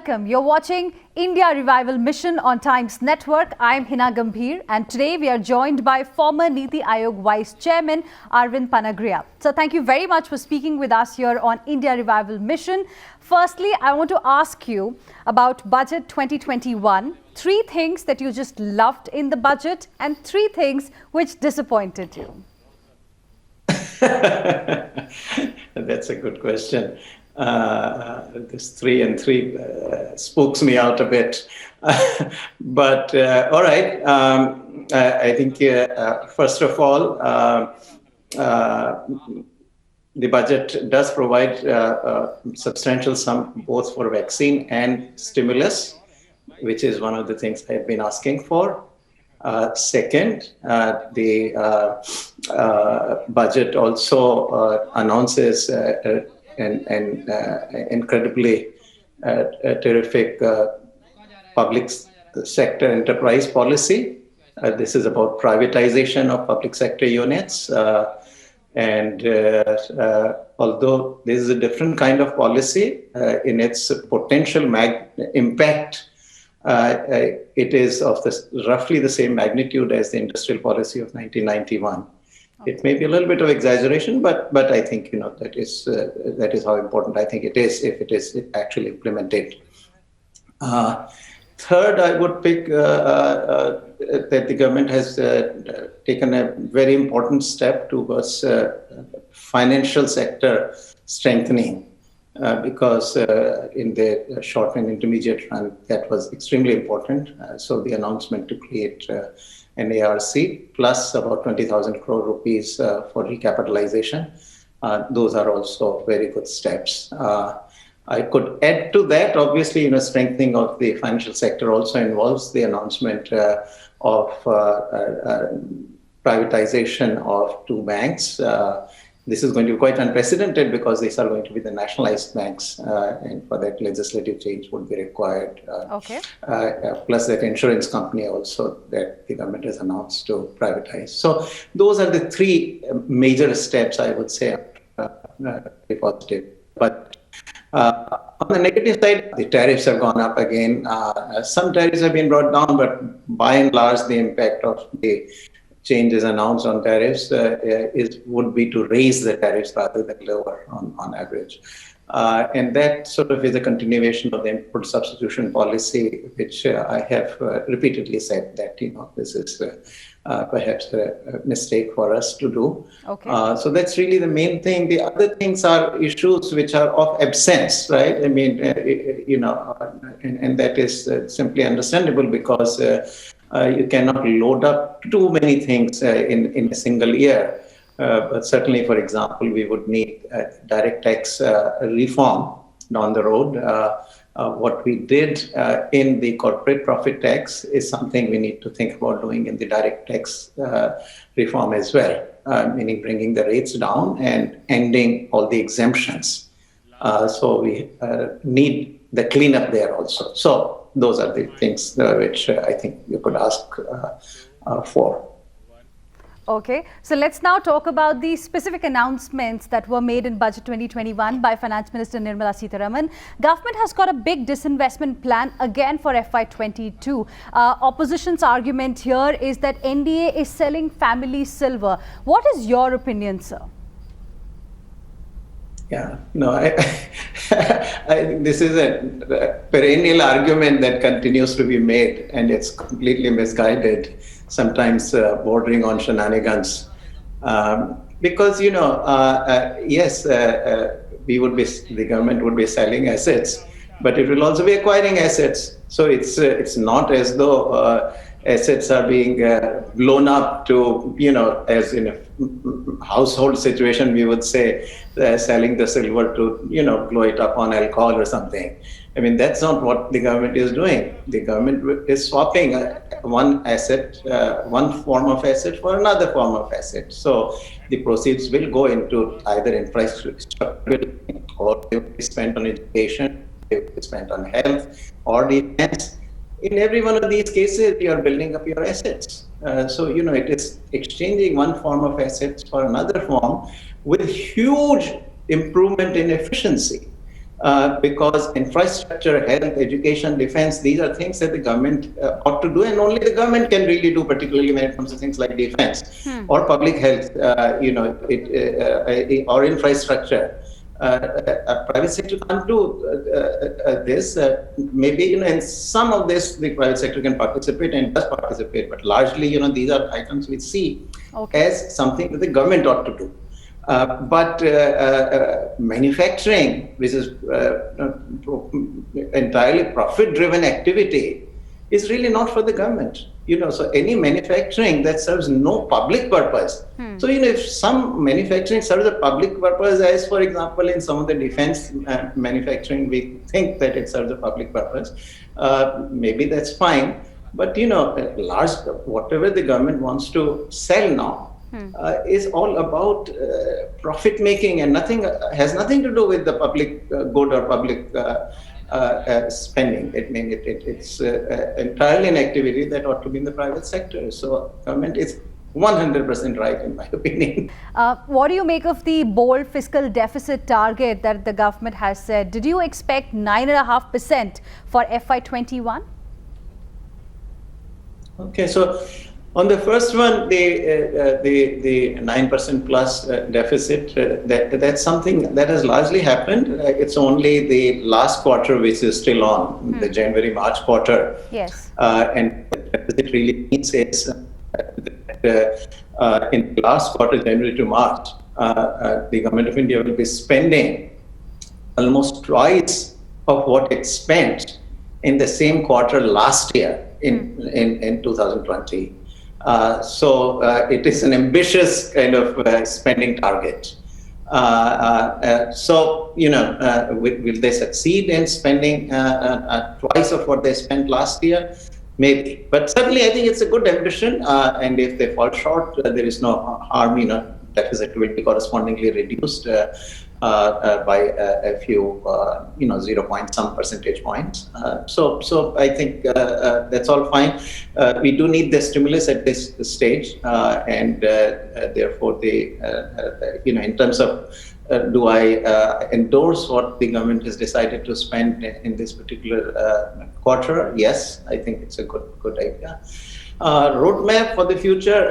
welcome. You're watching India Revival Mission on Times Network. I'm Heena Gambhir, and today we are joined by former NITI Aayog Vice Chairman Arvind Panagariya. So thank you very much for speaking with us here on India Revival Mission. Firstly, I want to ask you about Budget 2021. 3 things that you just loved in the budget and 3 things which disappointed you. That's a good question. This 3 and 3 spooks me out a bit. But all right, I think first of all, the budget does provide substantial sum both for vaccine and stimulus, which is one of the things I've been asking for. Second, the budget also announces an incredibly terrific public sector enterprise policy. This is about privatization of public sector units. Although this is a different kind of policy in its potential impact, it is of roughly the same magnitude as the industrial policy of 1991. It may be a little bit of exaggeration, but I think that is how important I think it is if it is actually implemented. Third, I would pick that the government has taken a very important step towards financial sector strengthening. Because in the short and intermediate run, that was extremely important. So the announcement to create an ARC plus about 20,000 crore rupees for recapitalization, those are also very good steps. I could add to that, obviously, strengthening of the financial sector also involves the announcement of privatization of 2 banks. This is going to be quite unprecedented because these are going to be the nationalized banks, and for that legislative change would be required. Plus that insurance company also that the government has announced to privatize. So those are the 3 major steps I would say are positive. But on the negative side, the tariffs have gone up again. Some tariffs have been brought down, but by and large, the impact of the changes announced on tariffs would be to raise the tariffs rather than lower on average. And that sort of is a continuation of the input substitution policy, which I have repeatedly said that, this is perhaps a mistake for us to do. So that's really the main thing. The other things are issues which are of absence, right? I mean, and that is simply understandable because you cannot load up too many things in a single year. But certainly, for example, we would need direct tax reform down the road. What we did in the corporate profit tax is something we need to think about doing in the direct tax reform as well, meaning bringing the rates down and ending all the exemptions. So we need the cleanup there also. So those are the things which I think you could ask for. Okay, so let's now talk about the specific announcements that were made in Budget 2021 by Finance Minister Nirmala Sitharamana. Government has got a big disinvestment plan again for FY22. Opposition's argument here is that NDA is selling family silver. What is your opinion, sir? Yeah, no, I think this is a perennial argument that continues to be made, and it's completely misguided, sometimes bordering on shenanigans. Because, yes, the government would be selling assets, but it will also be acquiring assets. So it's not as though assets are being blown up to, as in a household situation, we would say, selling the silver to, blow it up on alcohol or something. I mean, that's not what the government is doing. The government is swapping one form of asset for another form of asset. So the proceeds will go into either infrastructure building, or they will be spent on education, they will be spent on health or defense. In every one of these cases, you are building up your assets. So, it is exchanging one form of assets for another form with huge improvement in efficiency. because infrastructure, health, education, defense, these are things that the government ought to do, and only the government can really do, particularly when it comes to things like defense or public health, or infrastructure. Private sector can't do this. Maybe in some of this the private sector can participate and does participate, but largely these are items we see as something that the government ought to do. But manufacturing, which is entirely profit-driven activity, is really not for the government. So any manufacturing that serves no public purpose. So if some manufacturing serves a public purpose, as for example in some of the defense manufacturing, we think that it serves a public purpose, maybe that's fine. But large whatever the government wants to sell now is all about profit making, and has nothing to do with the public good or public spending. It's entirely an activity that ought to be in the private sector. So government is 100% right, in my opinion. What do you make of the bold fiscal deficit target that the government has set? Did you expect 9.5% for FY21? Okay, so on the first one, the 9% plus deficit, that's something that has largely happened. It's only the last quarter which is still on, the January-March quarter. Yes. And the deficit really means is that in the last quarter, January to March, the government of India will be spending almost twice of what it spent in the same quarter last year in 2020. So it is an ambitious kind of spending target. So, will they succeed in spending twice of what they spent last year? Maybe. But certainly I think it's a good ambition. And if they fall short, there is no harm. Deficit will be correspondingly reduced by a few, 0.some percentage points. So I think that's all fine. We do need the stimulus at this stage, and therefore, in terms of do I endorse what the government has decided to spend in this particular quarter? Yes, I think it's a good idea. Roadmap for the future,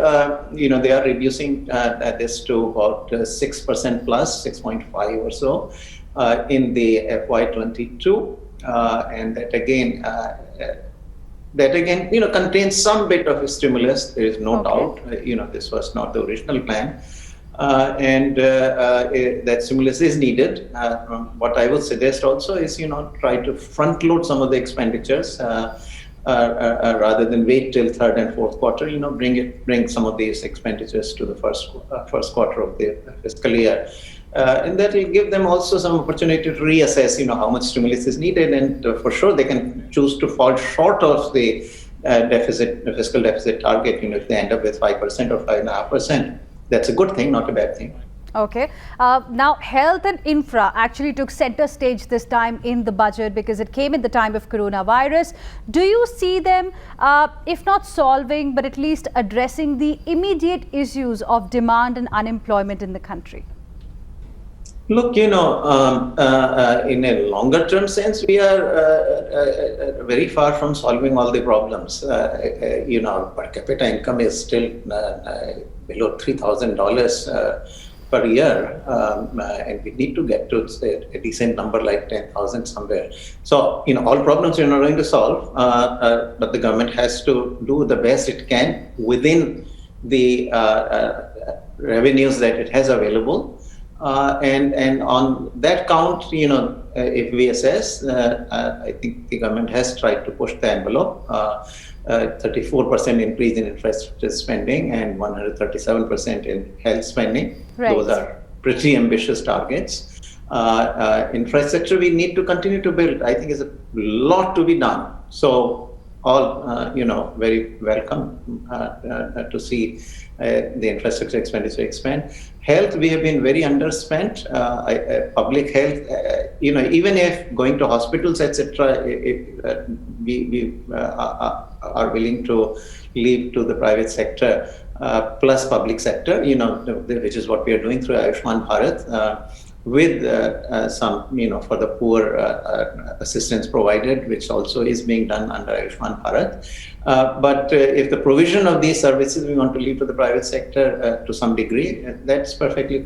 they are reducing this to about 6% plus, 6.5 or so in the FY22, and that again, contains some bit of a stimulus. There is no doubt. This was not the original plan, and that stimulus is needed. What I would suggest also is, try to front load some of the expenditures. Rather than wait till third and fourth quarter, bring some of these expenditures to the first quarter of the fiscal year, and that will give them also some opportunity to reassess, how much stimulus is needed, and for sure they can choose to fall short of the fiscal deficit target. If they end up with 5% or 5.5%, that's a good thing, not a bad thing. Okay. Now, health and infra actually took center stage this time in the budget because it came in the time of coronavirus. Do you see them, if not solving, but at least addressing the immediate issues of demand and unemployment in the country? Look, in a longer term sense, we are very far from solving all the problems. Our per capita income is still below $3,000 per year, and we need to get to a decent number like 10,000 somewhere. So, all problems we're not going to solve, but the government has to do the best it can within the revenues that it has available. And on that count, if we assess, I think the government has tried to push the envelope. 34% increase in infrastructure spending and 137% in health spending. Right. Those are pretty ambitious targets. Infrastructure we need to continue to build. I think there's a lot to be done. So all, very welcome to see the infrastructure expenditure expand. Health, we have been very underspent. Public health, even if going to hospitals, etc., we are willing to leave to the private sector plus public sector, which is what we are doing through Ayushman Bharat. with some, for the poor assistance provided, which also is being done under Ayushman Bharat. But if the provision of these services we want to leave to the private sector to some degree, that's perfectly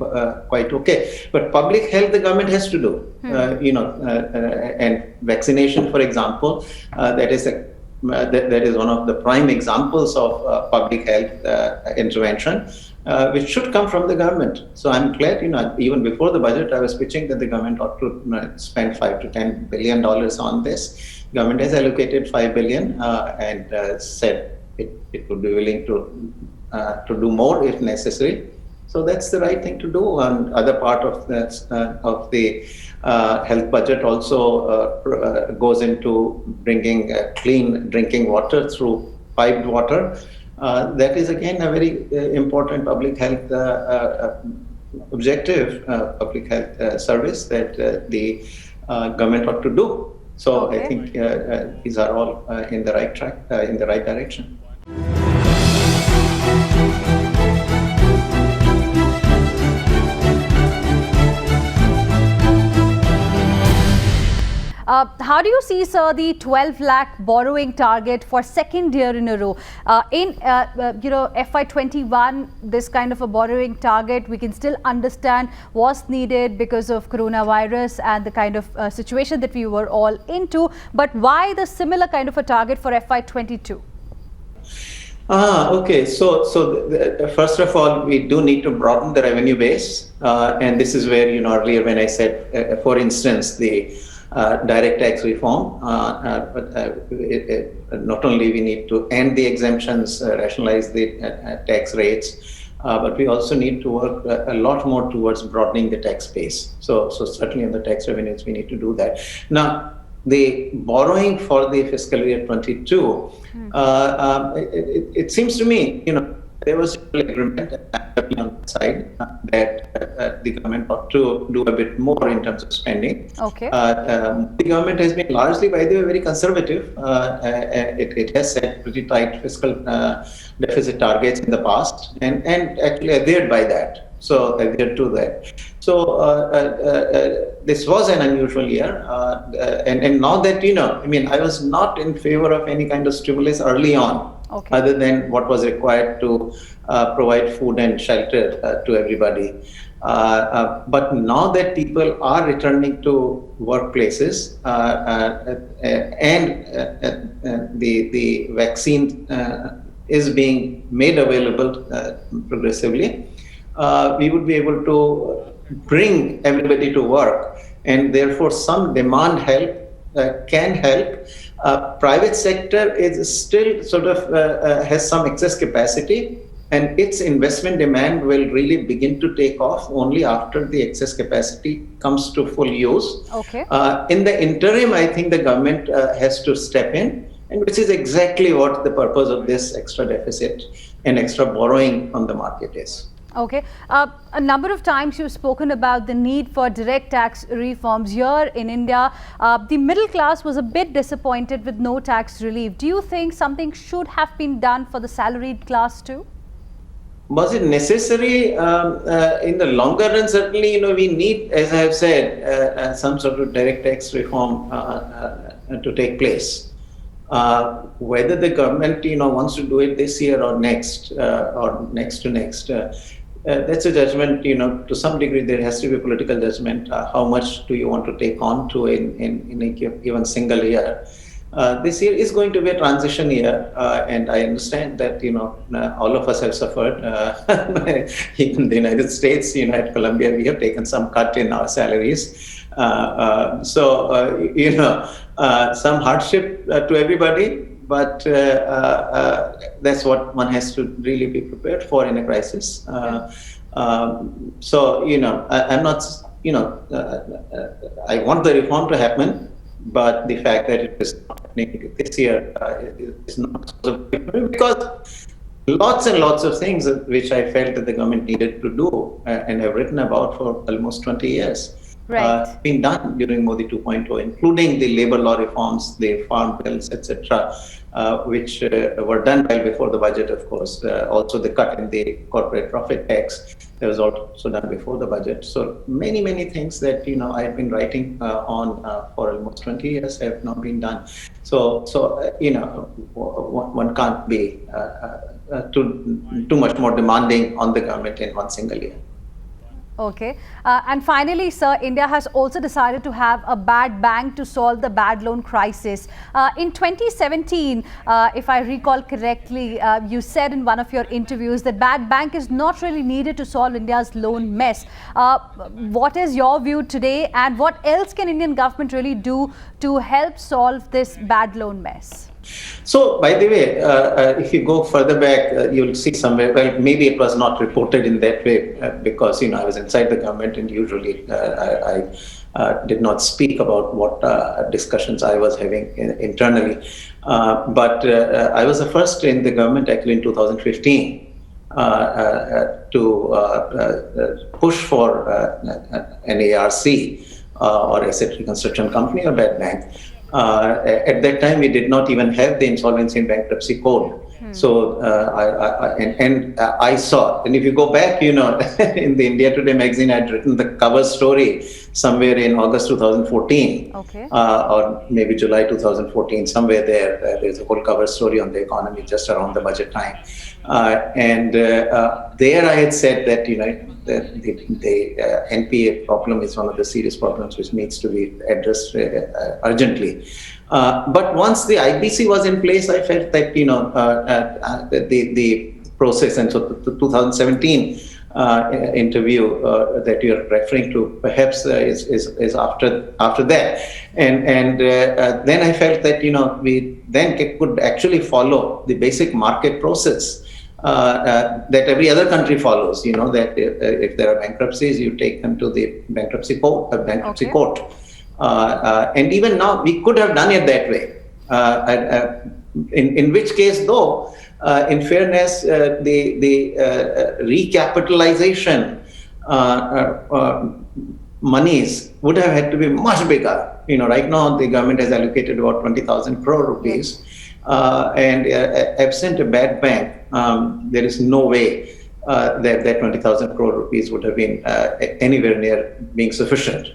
quite okay. But public health, the government has to do, and vaccination, for example, that is one of the prime examples of public health intervention, which should come from the government. So I'm glad, even before the budget, I was pitching that the government ought to spend $5 to $10 billion on this. Government has allocated $5 billion and said it would be willing to do more if necessary. So that's the right thing to do. And other part of the health budget also goes into bringing clean drinking water through piped water. That is again a very important public health objective, public health service that the government ought to do. So I think these are all in the right track, in the right direction. How do you see, sir, the 12 lakh borrowing target for second year in a row? In FY21, this kind of a borrowing target, we can still understand was needed because of coronavirus and the kind of situation that we were all into. But why the similar kind of a target for FY22? Okay. So first of all, we do need to broaden the revenue base. And this is where, earlier when I said, for instance, the direct tax reform, not only we need to end the exemptions, rationalize the tax rates, but we also need to work a lot more towards broadening the tax base. So certainly on the tax revenues, we need to do that. Now, the borrowing for the fiscal year 22, it seems to me, there was an agreement on the side that the government ought to do a bit more in terms of spending. Okay. The government has been largely, by the way, very conservative. It has set pretty tight fiscal deficit targets in the past and actually adhered by that. So adhered to that. So this was an unusual year. And now that, I was not in favor of any kind of stimulus early on. Okay. Other than what was required to provide food and shelter to everybody. But now that people are returning to workplaces and the vaccine is being made available progressively, we would be able to bring everybody to work, and therefore some demand help can help. Private sector is still sort of has some excess capacity, and its investment demand will really begin to take off only after the excess capacity comes to full use. Okay. In the interim, I think the government has to step in, and which is exactly what the purpose of this extra deficit and extra borrowing from the market is. Okay. A number of times you've spoken about the need for direct tax reforms. Here in India, the middle class was a bit disappointed with no tax relief. Do you think something should have been done for the salaried class too? Was it necessary? In the longer run, certainly, we need, as I have said, some sort of direct tax reform to take place. Whether the government, wants to do it this year or next to next, that's a judgment. To some degree, there has to be a political judgment. How much do you want to take on to in a given single year? This year is going to be a transition year, and I understand that all of us have suffered. Even the United States, at Columbia, we have taken some cut in our salaries. Some hardship to everybody, but that's what one has to really be prepared for in a crisis. I'm not, I want the reform to happen, but the fact that it is not happening this year is not because lots and lots of things which I felt that the government needed to do and have written about for almost 20 years. Right. Been done during Modi 2.0, including the labor law reforms, the farm bills, etc. which were done well before the budget, of course. Also, the cut in the corporate profit tax that was also done before the budget. So many things that I have been writing on for almost 20 years have not been done. So one can't be too much more demanding on the government in one single year. Okay. And finally, sir, India has also decided to have a bad bank to solve the bad loan crisis. In 2017, if I recall correctly, you said in one of your interviews that bad bank is not really needed to solve India's loan mess. What is your view today, and what else can Indian government really do to help solve this bad loan mess? So, by the way, if you go further back, you'll see somewhere, well, maybe it was not reported in that way because, I was inside the government, and usually I did not speak about what discussions I was having internally. But I was the first in the government actually in 2015 to push for an ARC or Asset Reconstruction Company or bad bank. At that time, we did not even have the Insolvency and Bankruptcy Code. So I saw, and if you go back, in the India Today magazine, I'd written the cover story somewhere in August 2014, or maybe July 2014, somewhere there. There's a whole cover story on the economy just around the budget time. And there I had said that, the NPA problem is one of the serious problems which needs to be addressed urgently. But once the IBC was in place, I felt that, the process, and so the 2017 interview that you're referring to perhaps is after that. And then I felt that, we then could actually follow the basic market process that every other country follows, that if there are bankruptcies, you take them to the bankruptcy court. And even now, we could have done it that way. In which case, though, in fairness, the recapitalization monies would have had to be much bigger. Right now, the government has allocated about 20,000 crore rupees. And absent a bad bank, there is no way that 20,000 crore rupees would have been anywhere near being sufficient.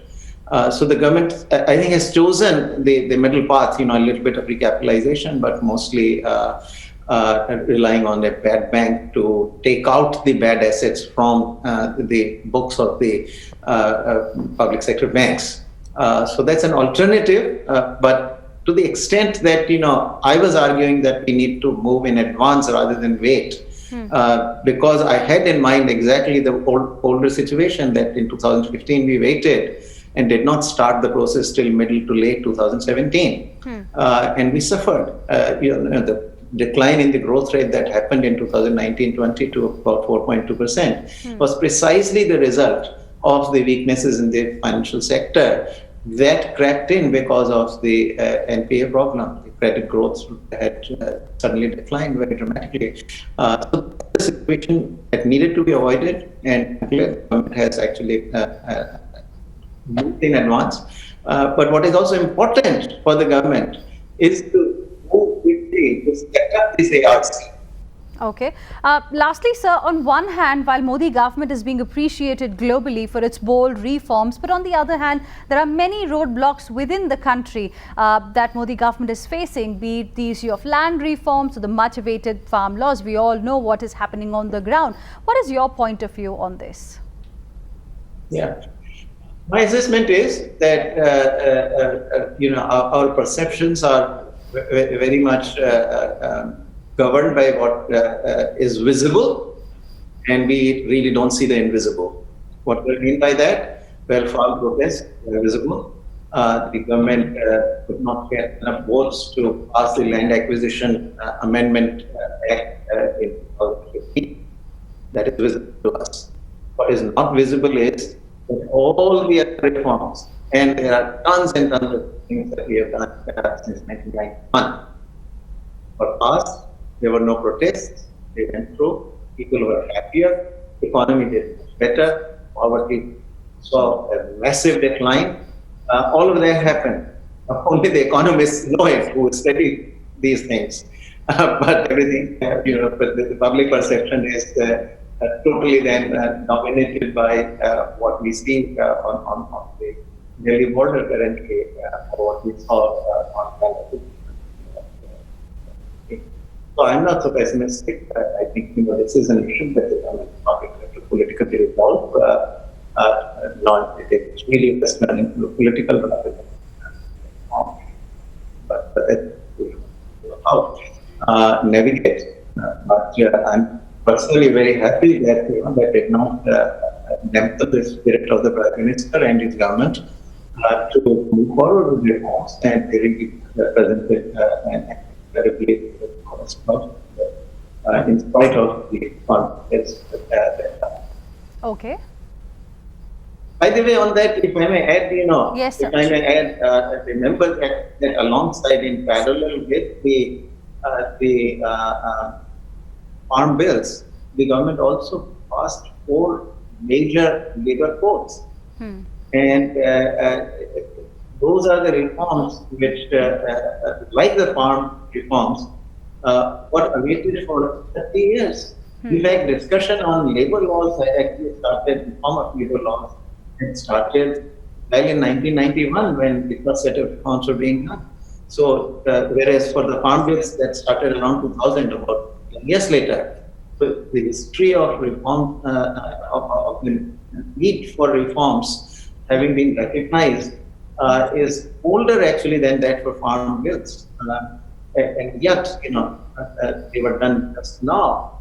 So the government, I think, has chosen the middle path, a little bit of recapitalization, but mostly relying on a bad bank to take out the bad assets from the books of the public sector banks. So that's an alternative, but to the extent that, I was arguing that we need to move in advance rather than wait, because I had in mind exactly the older situation that in 2015 we waited and did not start the process till middle to late 2017. And we suffered. The decline in the growth rate that happened in 2019-20 to about 4.2% was precisely the result of the weaknesses in the financial sector that crept in because of the NPA problem. The credit growth had suddenly declined very dramatically. So the situation that needed to be avoided, and the government has actually moved in advance. But what is also important for the government is to move quickly to set up this ARC. Okay. Lastly, sir, on one hand, while Modi government is being appreciated globally for its bold reforms, but on the other hand, there are many roadblocks within the country that Modi government is facing, be it the issue of land reforms or the much-awaited farm laws. We all know what is happening on the ground. What is your point of view on this? Yeah. My assessment is that our perceptions are very much governed by what is visible, and we really don't see the invisible. What do I mean by that? Well, farm protests were visible. The government could not get enough votes to pass the Land Acquisition Amendment Act in 2015. That is visible to us. What is not visible is that all the other reforms, and there are tons and tons of things that we have done since 1991, were passed. There were no protests. They went through. People were happier. The economy did much better. Poverty saw a massive decline. All of that happened. Only the economists know it, who study these things. but everything, but the public perception is totally then dominated by what we see on the Delhi border currently, or what we saw on Canada. So I'm not so pessimistic. I think this is an issue that the government is not going to politically resolve. Not it's really investment into political rather than but how navigate. But I'm personally very happy that that did not dampen the spirit of the Prime Minister and his government to move forward with reforms, and they really presented an incredibly honest budget in spite of the conflicts that Okay. By the way, on that, if I may add, Yes, sir. if I may add, remember that alongside, in parallel with the farm bills, the government also passed 4 major labor codes. And those are the reforms which, like the farm reforms, were awaited for 30 years. In fact, discussion on labor laws had actually started, reform of labor laws had started well in 1991 when the first set of reforms were being done. So, whereas for the farm bills that started around 2000, about 10 years later, so the history of reform, of the need for reforms having been recognized is older actually than that for farm bills. And yet, they were done just now.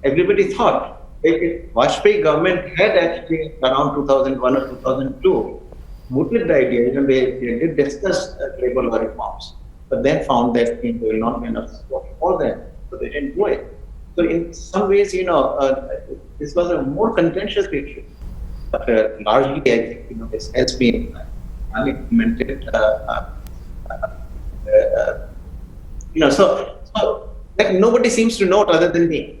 Everybody thought if Vajpayee government had actually around 2001 or 2002 mooted the idea, they did discuss labor law reforms, but then found that they will not be enough support for them, so they didn't do it. So in some ways, this was a more contentious issue, but largely I think this has been implemented. So like nobody seems to know it other than me.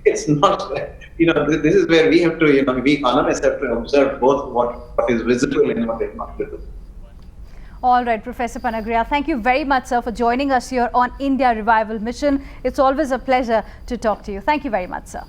It's not, this is where we have to, we economists have to observe both what is visible and what is not visible. All right, Professor Panagariya, thank you very much, sir, for joining us here on India Revival Mission. It's always a pleasure to talk to you. Thank you very much, sir.